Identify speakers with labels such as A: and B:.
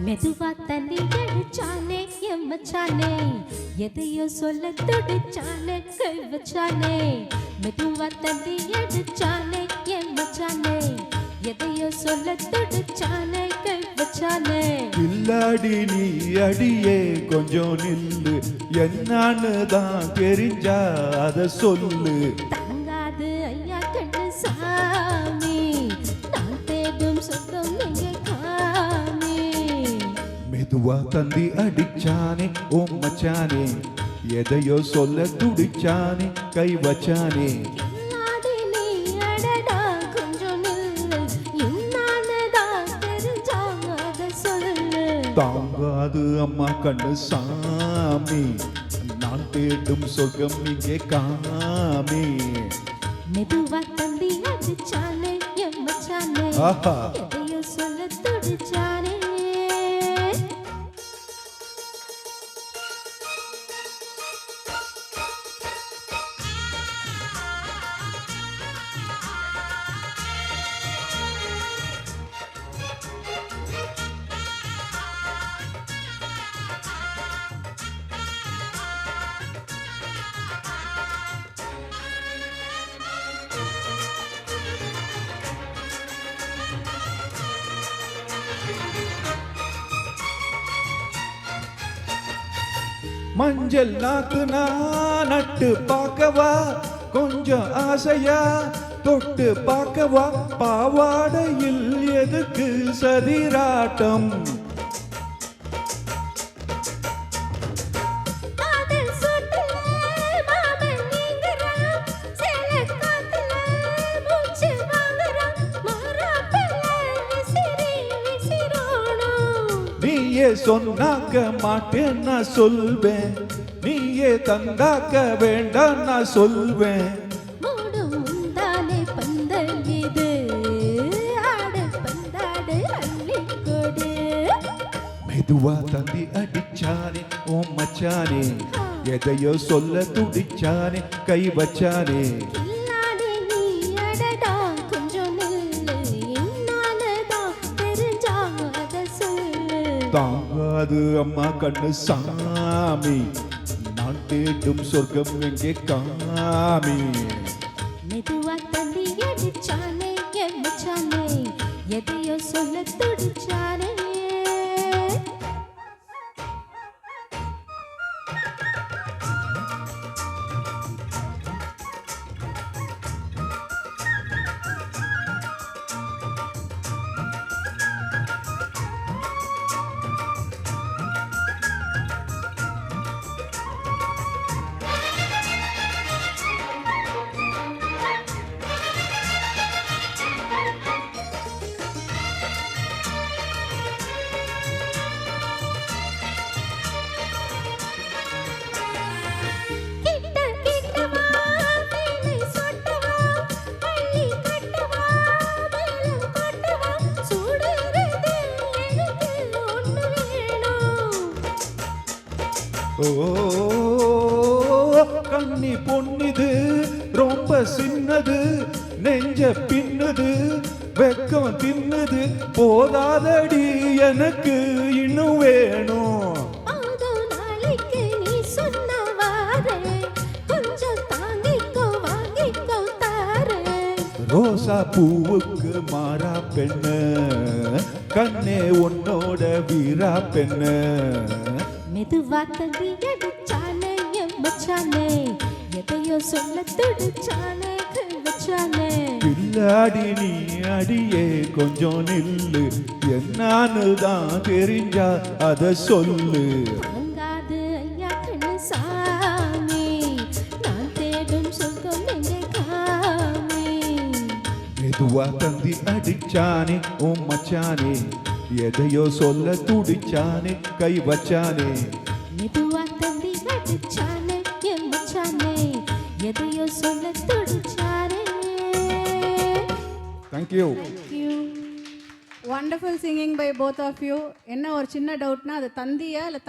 A: மெதுவா தண்ணி அடிச்சானே என் மச்சானே, எதையோ சொல்ல துடிச்சானே கை வச்சானே. மெதுவா தண்ணி அடிச்சானே என் மச்சானே, எதையோ சொல்ல துடிச்சானே கை வச்சானே.
B: இல்லாடி நீ அடியே கொஞ்சம் நில்லு, என்னான்னு தான் தெரிஞ்சா அத சொல்லு.
A: தங்காது ஐயா கண்ணு சாமி, நான் தேடும் சொந்தம் நீங்க காமி.
B: மெதுவா தந்தி அடிச்சானே ஓ மச்சானே, எதையோ சொல்ல துடிச்சானே கை வச்சானே.
A: இல்லாடி நீ அடடா கொஞ்சம் நில்லு, என்னான்னுதான் தெரிஞ்சா அத சொல்லு.
B: தாங்காது அம்மா கண்ணு சாமி, நான் தேடும் சொர்க்கம் இங்கே காமி.
A: மெதுவா தந்தி அடிச்சானே என் மச்சானே,
B: ஆஹா.
A: எதையோ சொல்ல துடிச்சானே.
B: மஞ்சள் நாக்கு நான் நட்டு பார்க்கவா, கொஞ்சம் ஆசையா தொட்டு பார்க்கவா. பாவாடையில் எதுக்கு சதிராட்டம்?
A: காதல் சூட்டுல மாமன் நீங்கறான், சேல காத்துல மூச்சு வாங்குறான், மாறாப்புல விசிறி விசிறோணும்.
B: நீயே சொன்னாக்க மாட்டேன் நான் சொல்வேன், நீயே தந்தாக்க வேண்டாம் நான் சொல்வேன்.
A: மூடும் முந்தானே பந்தல் இது, ஆடு பந்தாடு அள்ளிக் கொடு.
B: மெதுவா தந்தி அடிச்சானே ஓ மச்சானே, எதையோ சொல்ல துடிச்சானே கை வச்சானே.
A: இல்லாடி நீ அடடா கொஞ்சம் நில்லு, என்னான்னுதான் தெரிஞ்சா அத சொல்லு.
B: தாங்காது அம்மா கண்ணு சாமி, நான் தேடும் சொர்க்கம் எங்கே காமி.
A: மெதுவா தந்தி அடிச்சானே என் மச்சானே, எதையோ சொல்ல துடிச்சானே. கிட்ட கிட்டவா தேனை சொட்டவா, அள்ளி கட்டவா மேலம் கொட்டவா, சுடுறது எனக்கு ஒண்ணு வேணும்.
B: ஓ கண்ணி பொன்னிது ரொம்ப சின்னது, நெஞ்ச பின்னுது வெக்கம் தின்னுது, போதாதடி எனக்கு இன்னும் வேணும்.
A: ஆதோ நாளைக்கு நீ சொன்ன வாரே, கொஞ்சம் தாங்கிக்கோ வாங்கிக்கோ தாரே.
B: ரோசா பூவுக்கு மாறா பெண்ணு, கண்ணே உன்னோட வீரா பெண்ணு.
A: மெதுவா தந்தி அடிச்சானே என் மச்சானே, எதையோ சொல்ல துடிச்சானே கை வச்சானே.
B: பில்லாடி நீ அடியே கொஞ்சம் நில்லு, என்னான்னு தான் தெரிஞ்சா அத சொல்லு.
A: தாங்காது ஐயா கண்ணு சாமி, நான் தேடும் சொர்க்கம் எங்கே காமி.
B: மெதுவா தந்தி அடிச்சானே ஓ மச்சானே, எதையோ சொல்ல துடிச்சானே கை வச்சானே.
A: மெதுவா தந்தி அடிச்சானே என் மச்சானே, எதையோ சொல்ல துடிச்சானே.
B: Thank you.
C: Thank you. Wonderful singing by both of you. என்ன ஒரு சின்ன டவுட்னா அது தந்தியா இல்ல